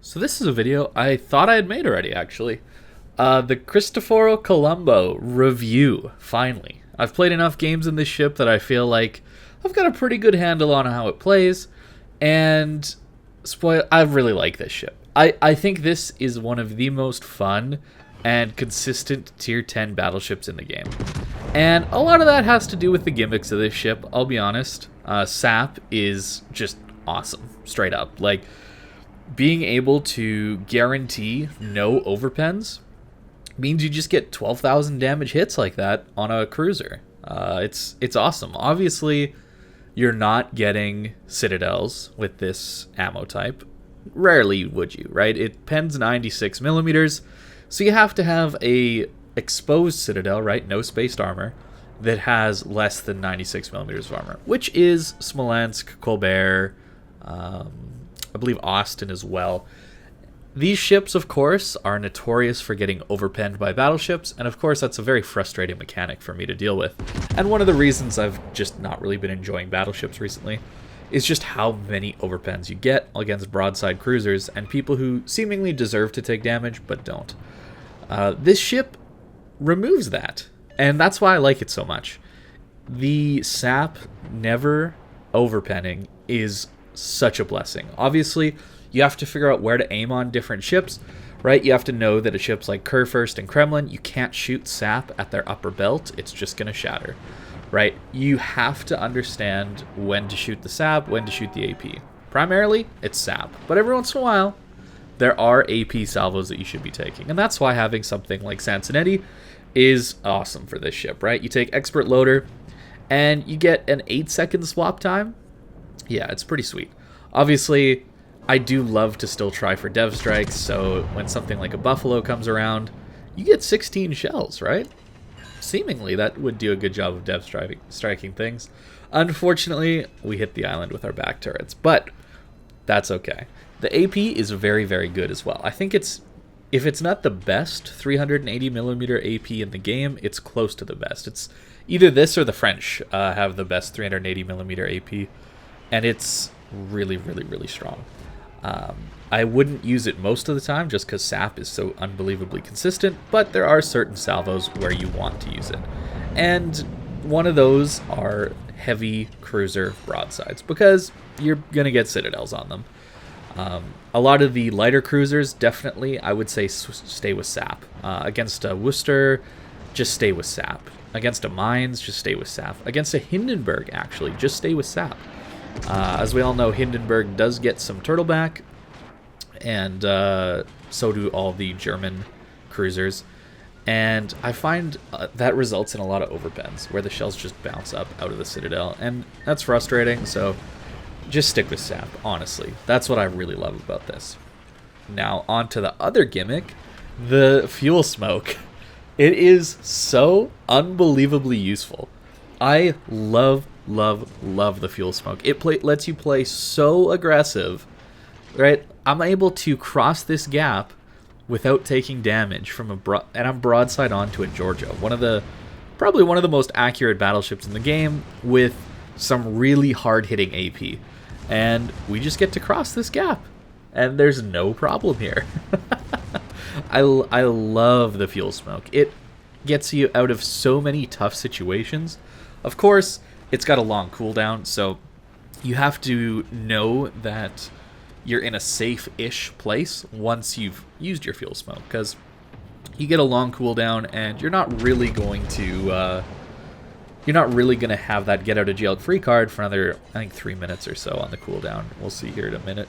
So this is a video I thought I had made already, actually. The Christoforo Colombo review, finally. I've played enough games in this ship that I feel like I've got a pretty good handle on how it plays, and I really like this ship. I think this is one of the most fun and consistent tier 10 battleships in the game. And a lot of that has to do with the gimmicks of this ship, I'll be honest. SAP is just awesome, straight up. Like, being able to guarantee no overpens means you just get 12,000 damage hits like that on a cruiser. It's awesome. Obviously, you're not getting citadels with this ammo type. Rarely would you, right? It pens 96 millimeters, so you have to have a exposed citadel, right? No spaced armor that has less than 96 millimeters of armor, which is Smolensk, Colbert, I believe Austin as well. These ships, of course, are notorious for getting overpenned by battleships, and of course that's a very frustrating mechanic for me to deal with. And one of the reasons I've just not really been enjoying battleships recently is just how many overpens you get against broadside cruisers and people who seemingly deserve to take damage but don't. This ship removes that, and that's why I like it so much. The SAP never overpenning is such a blessing. Obviously, you have to figure out where to aim on different ships, right? You have to know that at ships like Kurfürst and Kremlin, you can't shoot SAP at their upper belt. It's just going to shatter, right? You have to understand when to shoot the SAP, when to shoot the AP. Primarily, it's SAP, but every once in a while, there are AP salvos that you should be taking, and that's why having something like Sansonetti is awesome for this ship, right? You take Expert Loader, and you get an 8-second swap time. Yeah, it's pretty sweet. Obviously, I do love to still try for dev strikes, so when something like a Buffalo comes around, you get 16 shells, right? Seemingly, that would do a good job of dev striking things. Unfortunately, we hit the island with our back turrets, but that's okay. The AP is very, very good as well. I think if it's not the best 380mm AP in the game, it's close to the best. It's either this or the French have the best 380mm AP. And it's really, really, really strong. I wouldn't use it most of the time just because SAP is so unbelievably consistent, but there are certain salvos where you want to use it. And one of those are heavy cruiser broadsides, because you're going to get citadels on them. A lot of the lighter cruisers, definitely, I would say stay with SAP. Against a Worcester, just stay with SAP. Against a Mines, just stay with SAP. Against a Hindenburg, actually, just stay with SAP. As we all know, Hindenburg does get some turtleback, and so do all the German cruisers. And I find that results in a lot of overpens, where the shells just bounce up out of the citadel, and that's frustrating, so just stick with SAP, honestly. That's what I really love about this. Now, on to the other gimmick, the fuel smoke. It is so unbelievably useful. I love the fuel smoke. It lets you play so aggressive, right? I'm able to cross this gap without taking damage from and I'm broadside onto a Georgia, probably one of the most accurate battleships in the game, with some really hard-hitting AP, and we just get to cross this gap, and there's no problem here. I love the fuel smoke. It gets you out of so many tough situations. Of course, it's got a long cooldown, so you have to know that you're in a safe-ish place once you've used your fuel smoke, because you get a long cooldown and you're not really going to have that get out of jail free card for another, I think, 3 minutes or so on the cooldown. We'll see here in a minute.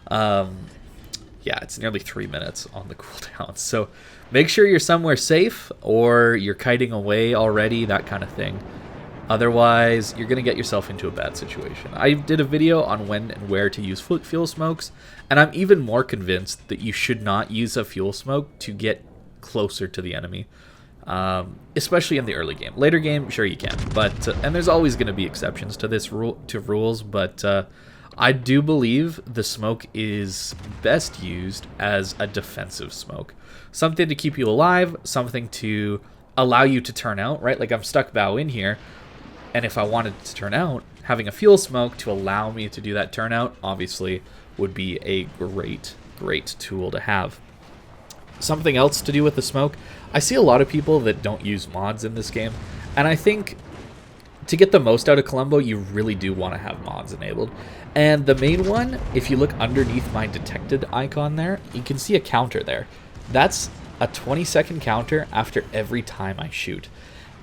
Yeah, it's nearly 3 minutes on the cooldown, so make sure you're somewhere safe or you're kiting away already, that kind of thing. Otherwise, you're going to get yourself into a bad situation. I did a video on when and where to use fuel smokes, and I'm even more convinced that you should not use a fuel smoke to get closer to the enemy, especially in the early game. Later game, sure you can, but and there's always going to be exceptions to this rules, but I do believe the smoke is best used as a defensive smoke, something to keep you alive, something to allow you to turn out, right? Like, I'm stuck bow in here, and if I wanted to turn out, having a fuel smoke to allow me to do that turnout obviously would be a great great tool to have. Something else to do with the smoke, I see a lot of people that don't use mods in this game, and I think to get the most out of Colombo, you really do want to have mods enabled. And the main one, if you look underneath my detected icon there, you can see a counter there. That's a 20-second counter after every time I shoot.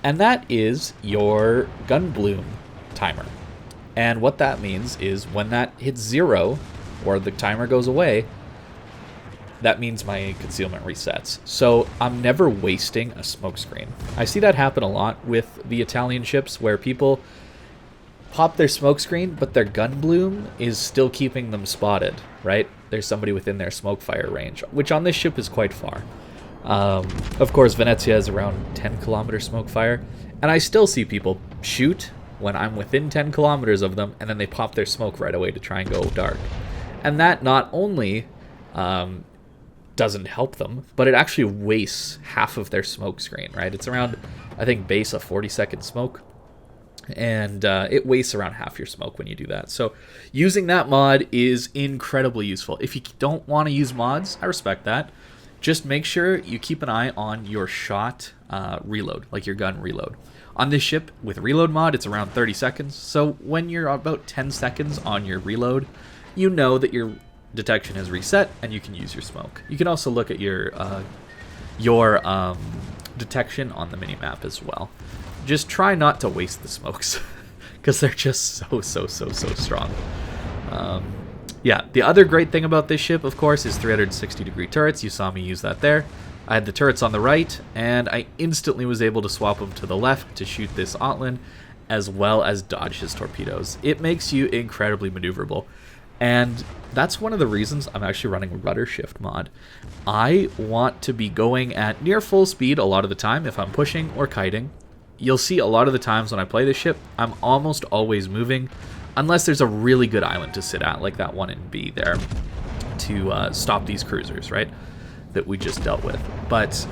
And that is your gun bloom timer. And what that means is when that hits 0, or the timer goes away, that means my concealment resets. So I'm never wasting a smoke screen. I see that happen a lot with the Italian ships where people pop their smoke screen, but their gun bloom is still keeping them spotted, right? There's somebody within their smoke fire range, which on this ship is quite far. Of course, Venezia is around 10 kilometer smoke fire, and I still see people shoot when I'm within 10 kilometers of them, and then they pop their smoke right away to try and go dark. And that not only doesn't help them, but it actually wastes half of their smoke screen, right? It's around, I think, base a 40-second smoke, and it wastes around half your smoke when you do that. So using that mod is incredibly useful. If you don't want to use mods, I respect that. Just make sure you keep an eye on your shot reload, like your gun reload. On this ship, with reload mod, it's around 30 seconds. So when you're about 10 seconds on your reload, you know that your detection is reset and you can use your smoke. You can also look at your detection on the minimap as well. Just try not to waste the smokes because they're just so strong. Yeah, the other great thing about this ship, of course, is 360-degree turrets. You saw me use that there. I had the turrets on the right, and I instantly was able to swap them to the left to shoot this Otlin, as well as dodge his torpedoes. It makes you incredibly maneuverable, and that's one of the reasons I'm actually running a rudder shift mod. I want to be going at near full speed a lot of the time if I'm pushing or kiting. You'll see a lot of the times when I play this ship, I'm almost always moving, unless there's a really good island to sit at, like that one in B there, to stop these cruisers, right, that we just dealt with. But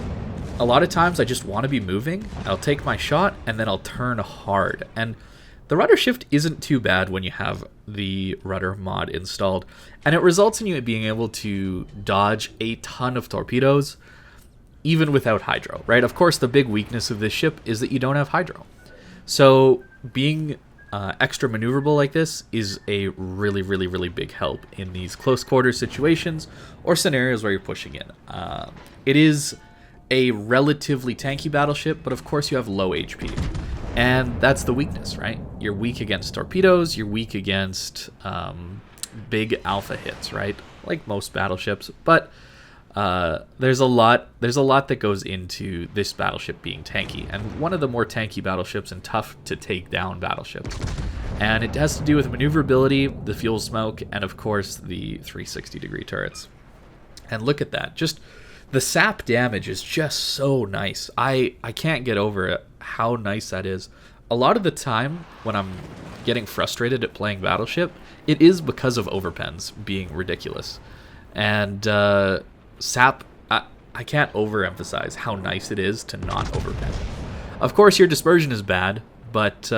a lot of times I just want to be moving, I'll take my shot, and then I'll turn hard. And the rudder shift isn't too bad when you have the rudder mod installed, and it results in you being able to dodge a ton of torpedoes, even without hydro, right? Of course, the big weakness of this ship is that you don't have hydro. So being extra maneuverable like this is a really big help in these close quarters situations or scenarios where you're pushing in. It is a relatively tanky battleship, but of course you have low HP. And that's the weakness, right? You're weak against torpedoes, you're weak against big alpha hits, right? Like most battleships, but there's a lot that goes into this battleship being tanky, and one of the more tanky battleships and tough to take down battleships. And it has to do with maneuverability, the fuel smoke, and of course the 360-degree turrets. And look at that, just the sap damage is just so nice. I can't get over it, how nice that is. A lot of the time when I'm getting frustrated at playing Battleship, it is because of overpens being ridiculous. And sap, I can't overemphasize how nice it is to not overpen. Of course, your dispersion is bad, but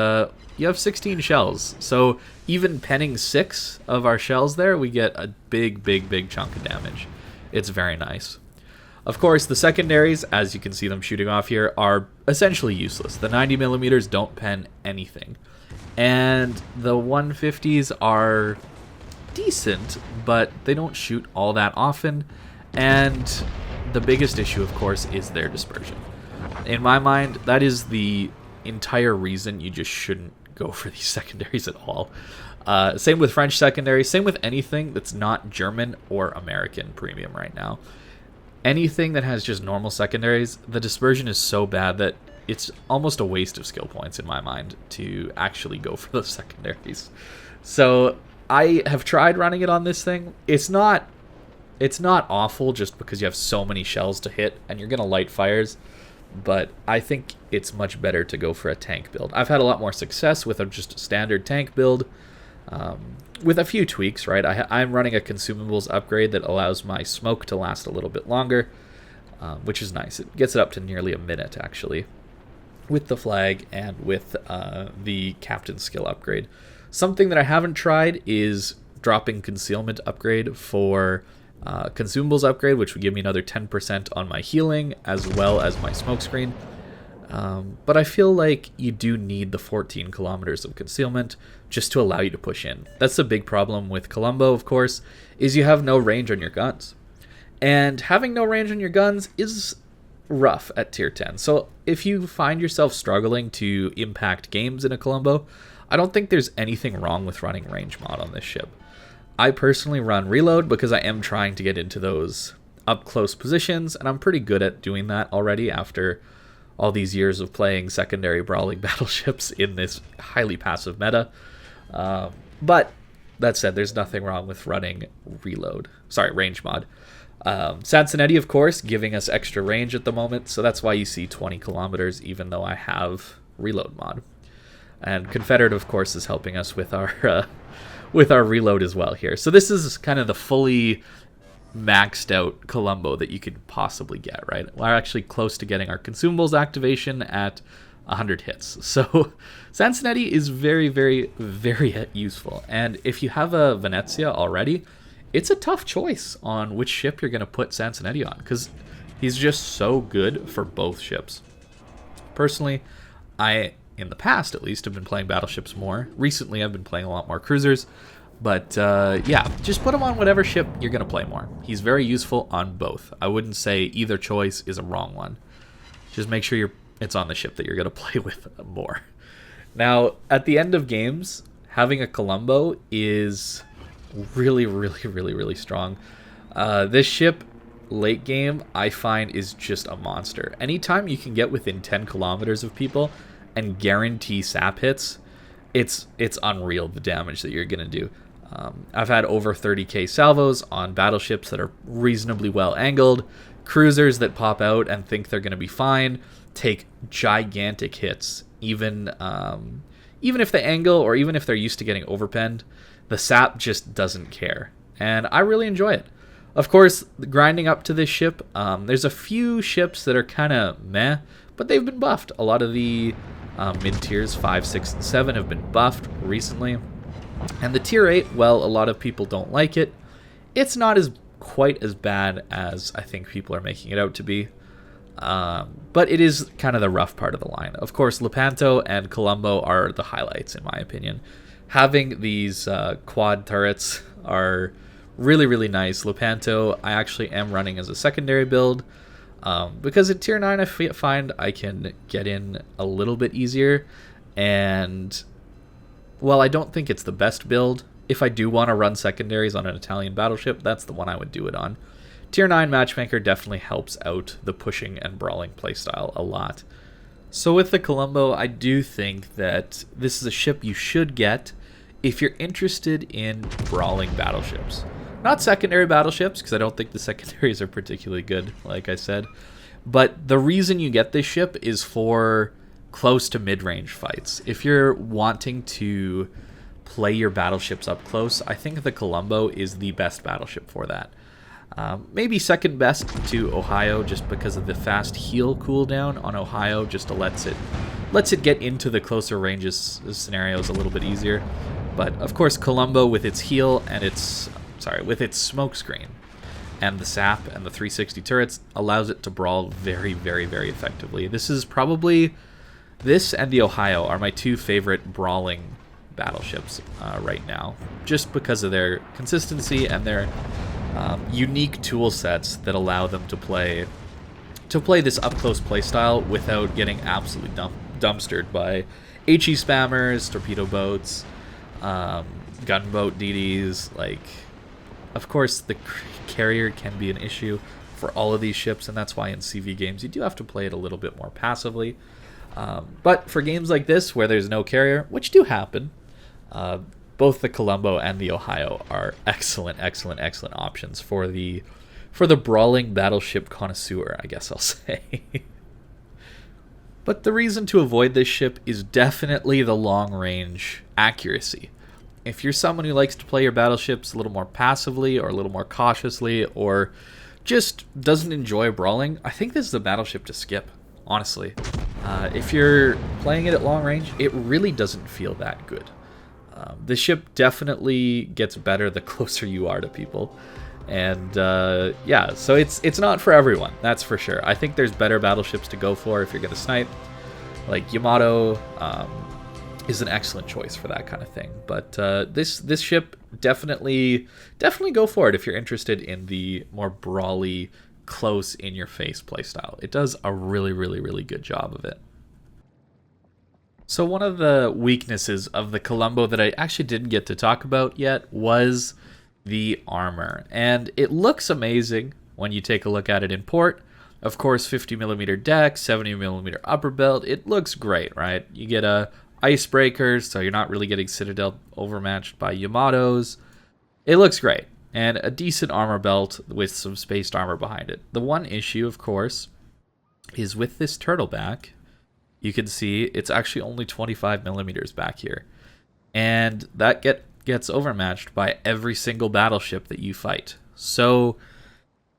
you have 16 shells. So even penning 6 of our shells there, we get a big chunk of damage. It's very nice. Of course, the secondaries, as you can see them shooting off here, are essentially useless. The 90mm don't pen anything. And the 150s are decent, but they don't shoot all that often. And the biggest issue, of course, is their dispersion. In my mind, that is the entire reason you just shouldn't go for these secondaries at all. Same with French secondaries, same with anything that's not German or American premium right now. Anything that has just normal secondaries, the dispersion is so bad that it's almost a waste of skill points in my mind to actually go for those secondaries. So I have tried running it on this thing. It's not awful just because you have so many shells to hit and you're going to light fires, but I think it's much better to go for a tank build. I've had a lot more success with just a standard tank build, with a few tweaks, right? I'm running a consumables upgrade that allows my smoke to last a little bit longer, which is nice. It gets it up to nearly a minute, actually, with the flag and with the captain skill upgrade. Something that I haven't tried is dropping concealment upgrade for consumables upgrade, which would give me another 10% on my healing, as well as my smokescreen. But I feel like you do need the 14 kilometers of concealment just to allow you to push in. That's the big problem with Colombo, of course, is you have no range on your guns. And having no range on your guns is rough at tier 10. So if you find yourself struggling to impact games in a Colombo, I don't think there's anything wrong with running range mod on this ship. I personally run reload because I am trying to get into those up close positions, and I'm pretty good at doing that already after all these years of playing secondary brawling battleships in this highly passive meta. But that said, there's nothing wrong with running range mod. Sansonetti, of course, giving us extra range at the moment, so that's why you see 20 kilometers, even though I have reload mod. And Confederate, of course, is helping us with our reload as well here. So this is kind of the fully maxed out Colombo that you could possibly get, right? We're actually close to getting our consumables activation at 100 hits. So Sansonetti is very, very, very useful. And if you have a Venezia already, it's a tough choice on which ship you're going to put Sansonetti on, because he's just so good for both ships. Personally, in the past at least, have been playing battleships more. Recently, I've been playing a lot more cruisers. But yeah, just put him on whatever ship you're going to play more. He's very useful on both. I wouldn't say either choice is a wrong one. Just make sure it's on the ship that you're going to play with more. Now, at the end of games, having a Colombo is really, really, really, really strong. This ship, late game, I find is just a monster. Anytime you can get within 10 kilometers of people and guarantee sap hits, it's unreal the damage that you're going to do. I've had over 30k salvos on battleships that are reasonably well angled. Cruisers that pop out and think they're going to be fine take gigantic hits, even if they angle or even if they're used to getting overpenned. The sap just doesn't care, and I really enjoy it. Of course, grinding up to this ship, there's a few ships that are kind of meh, but they've been buffed. A lot of the mid-tiers 5, 6, and 7 have been buffed recently. And the tier 8, well, a lot of people don't like it. It's not quite as bad as I think people are making it out to be. But it is kind of the rough part of the line. Of course, Lepanto and Colombo are the highlights, in my opinion. Having these quad turrets are really, really nice. Lepanto, I actually am running as a secondary build. Because at tier 9 I find I can get in a little bit easier, and while I don't think it's the best build, if I do want to run secondaries on an Italian battleship, that's the one I would do it on. Tier 9 Matchmaker definitely helps out the pushing and brawling playstyle a lot. So with the Colombo, I do think that this is a ship you should get if you're interested in brawling battleships. Not secondary battleships, because I don't think the secondaries are particularly good, like I said. But the reason you get this ship is for close to mid-range fights. If you're wanting to play your battleships up close, I think the Colombo is the best battleship for that. Maybe second best to Ohio, just because of the fast heal cooldown on Ohio, just lets it get into the closer ranges scenarios a little bit easier. But of course, Colombo with its heal and with its smoke screen and the sap and the 360 turrets allows it to brawl very, very, very effectively. This and the Ohio are my two favorite brawling battleships right now, just because of their consistency and their unique tool sets that allow them to play this up-close playstyle without getting absolutely dumpstered by HE spammers, torpedo boats, gunboat DDs. Of course, the carrier can be an issue for all of these ships, and that's why in CV games you do have to play it a little bit more passively. But for games like this, where there's no carrier, which do happen, both the Colombo and the Ohio are excellent, excellent, excellent options for the brawling battleship connoisseur, I guess I'll say. But the reason to avoid this ship is definitely the long-range accuracy. If you're someone who likes to play your battleships a little more passively or a little more cautiously, or just doesn't enjoy brawling, I think this is a battleship to skip, honestly. If you're playing it at long range, it really doesn't feel that good. The ship definitely gets better the closer you are to people. And yeah, so it's not for everyone, that's for sure. I think there's better battleships to go for if you're going to snipe. Like Yamato is an excellent choice for that kind of thing. But this ship, definitely go for it if you're interested in the more brawly, close in your face playstyle. It does a really good job of it. So one of the weaknesses of the Colombo that I actually didn't get to talk about yet was the armor. And it looks amazing when you take a look at it in port. Of course, 50mm deck, 70mm upper belt. It looks great, right? You get a icebreaker, so you're not really getting Citadel overmatched by Yamatos. It looks great. And a decent armor belt with some spaced armor behind it. The one issue, of course, is with this turtleback. You can see it's actually only 25mm back here. And that gets overmatched by every single battleship that you fight. So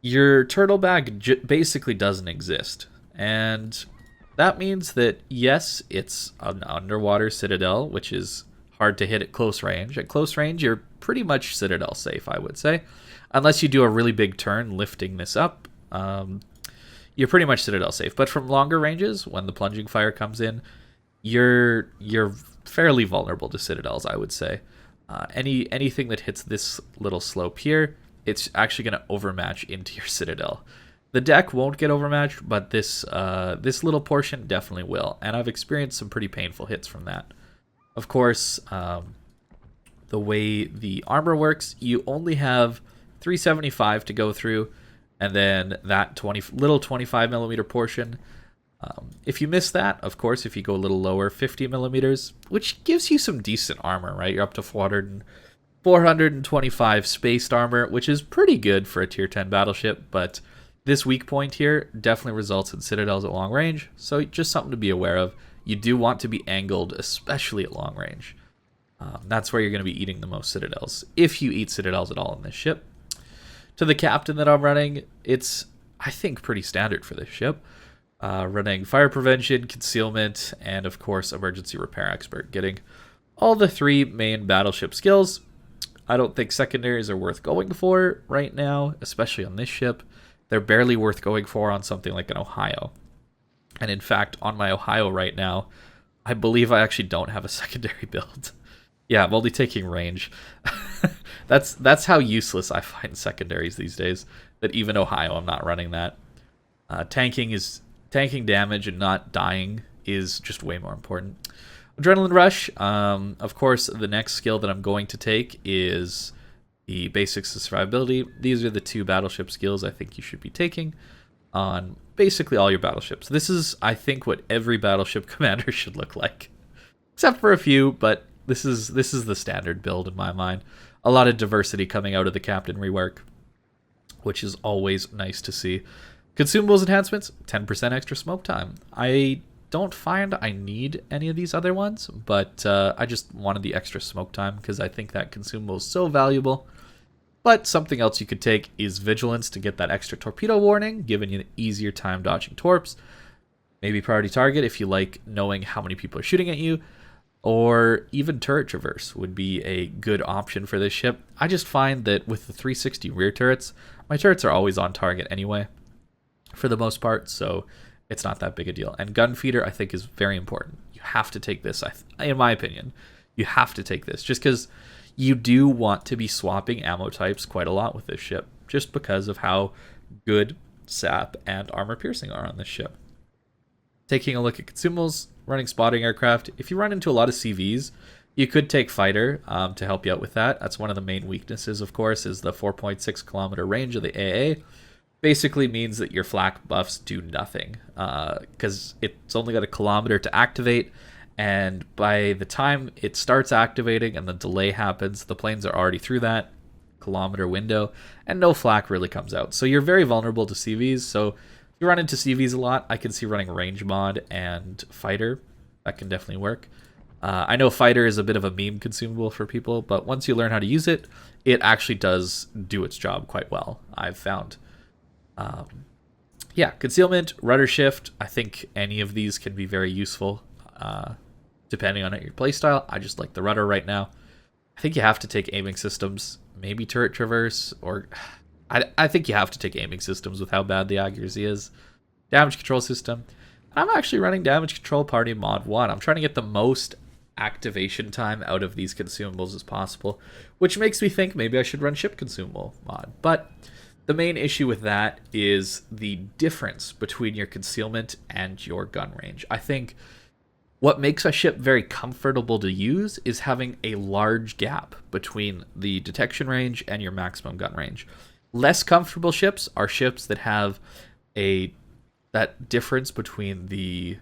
your turtleback basically doesn't exist. And that means that, yes, it's an underwater Citadel, which is hard to hit at close range. At close range, you're pretty much Citadel safe, I would say. Unless you do a really big turn lifting this up, you're pretty much Citadel safe. But from longer ranges, when the plunging fire comes in, you're fairly vulnerable to Citadels, I would say. Anything that hits this little slope here, it's actually going to overmatch into your Citadel. The deck won't get overmatched, but this little portion definitely will. And I've experienced some pretty painful hits from that. Of course, the way the armor works, you only have 375 to go through, and then that little 25mm portion. If you miss that, of course, if you go a little lower, 50mm, which gives you some decent armor, right? You're up to 425 spaced armor, which is pretty good for a tier 10 battleship, but this weak point here definitely results in Citadels at long range, so just something to be aware of. You do want to be angled, especially at long range. That's where you're going to be eating the most Citadels, if you eat Citadels at all in this ship. To the captain that I'm running, it's, I think, pretty standard for this ship. Running fire prevention, concealment, and of course emergency repair expert, getting all the 3 main battleship skills. I don't think secondaries are worth going for right now, especially on this ship. They're barely worth going for on something like an Ohio. And in fact, on my Ohio right now, I believe I actually don't have a secondary build. Yeah, I'm only taking range. That's how useless I find secondaries these days, that even Ohio I'm not running that. Tanking damage and not dying is just way more important. Adrenaline Rush, of course, the next skill that I'm going to take is the basics of survivability. These are the 2 battleship skills I think you should be taking on basically all your battleships. This is, I think, what every battleship commander should look like, except for a few, but this is the standard build in my mind. A lot of diversity coming out of the captain rework, which is always nice to see. Consumables enhancements, 10% extra smoke time. I don't find I need any of these other ones, but I just wanted the extra smoke time because I think that consumable is so valuable. But something else you could take is Vigilance to get that extra torpedo warning, giving you an easier time dodging torps. Maybe priority target if you like knowing how many people are shooting at you. Or even turret traverse would be a good option for this ship. I just find that with the 360 rear turrets, my turrets are always on target anyway, for the most part, so it's not that big a deal. And gun feeder, I think, is very important. You have to take this, in my opinion. You have to take this, just because you do want to be swapping ammo types quite a lot with this ship, just because of how good sap and armor piercing are on this ship. Taking a look at consumables, running spotting aircraft. If you run into a lot of CVs, you could take fighter to help you out with that. That's one of the main weaknesses, of course, is the 4.6 kilometer range of the AA. Basically means that your flak buffs do nothing because it's only got a kilometer to activate, and by the time it starts activating and the delay happens, the planes are already through that kilometer window, and no flak really comes out. So you're very vulnerable to CVs. So if you run into CVs a lot, I can see running range mod and fighter. That can definitely work. I know fighter is a bit of a meme consumable for people, but once you learn how to use it, it actually does do its job quite well, I've found. Yeah, concealment, rudder shift. I think any of these can be very useful depending on your playstyle. I just like the rudder right now. I think you have to take aiming systems, maybe turret traverse, or I think you have to take aiming systems with how bad the accuracy is. Damage control system. I'm actually running damage control party mod 1. I'm trying to get the most activation time out of these consumables as possible, which makes me think maybe I should run ship consumable mod. But the main issue with that is the difference between your concealment and your gun range. I think what makes a ship very comfortable to use is having a large gap between the detection range and your maximum gun range. Less comfortable ships are ships that have that difference between the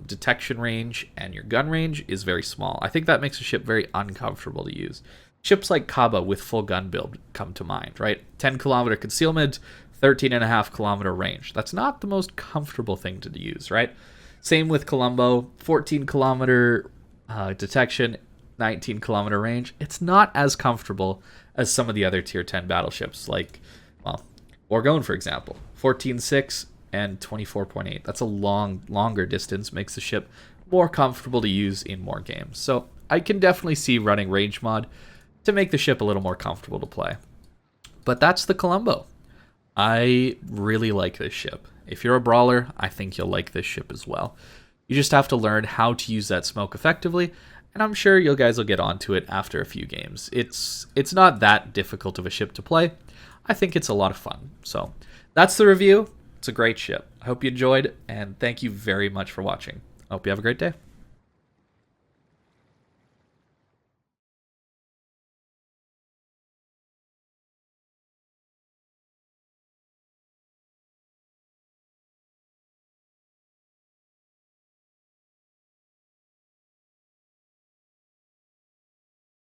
detection range and your gun range is very small. I think that makes a ship very uncomfortable to use. Ships like Kaba with full gun build come to mind, right? 10 kilometer concealment, 13.5 kilometer range. That's not the most comfortable thing to use, right? Same with Colombo, 14 kilometer detection, 19 kilometer range. It's not as comfortable as some of the other tier 10 battleships, like, well, Orgone, for example, 14.6 and 24.8. That's a longer distance, makes the ship more comfortable to use in more games. So I can definitely see running range mod to make the ship a little more comfortable to play. But that's the Colombo. I really like this ship. If you're a brawler, I think you'll like this ship as well. You just have to learn how to use that smoke effectively, and I'm sure you guys will get onto it after a few games. It's not that difficult of a ship to play. I think it's a lot of fun. So that's the review. It's a great ship. I hope you enjoyed, and thank you very much for watching. I hope you have a great day.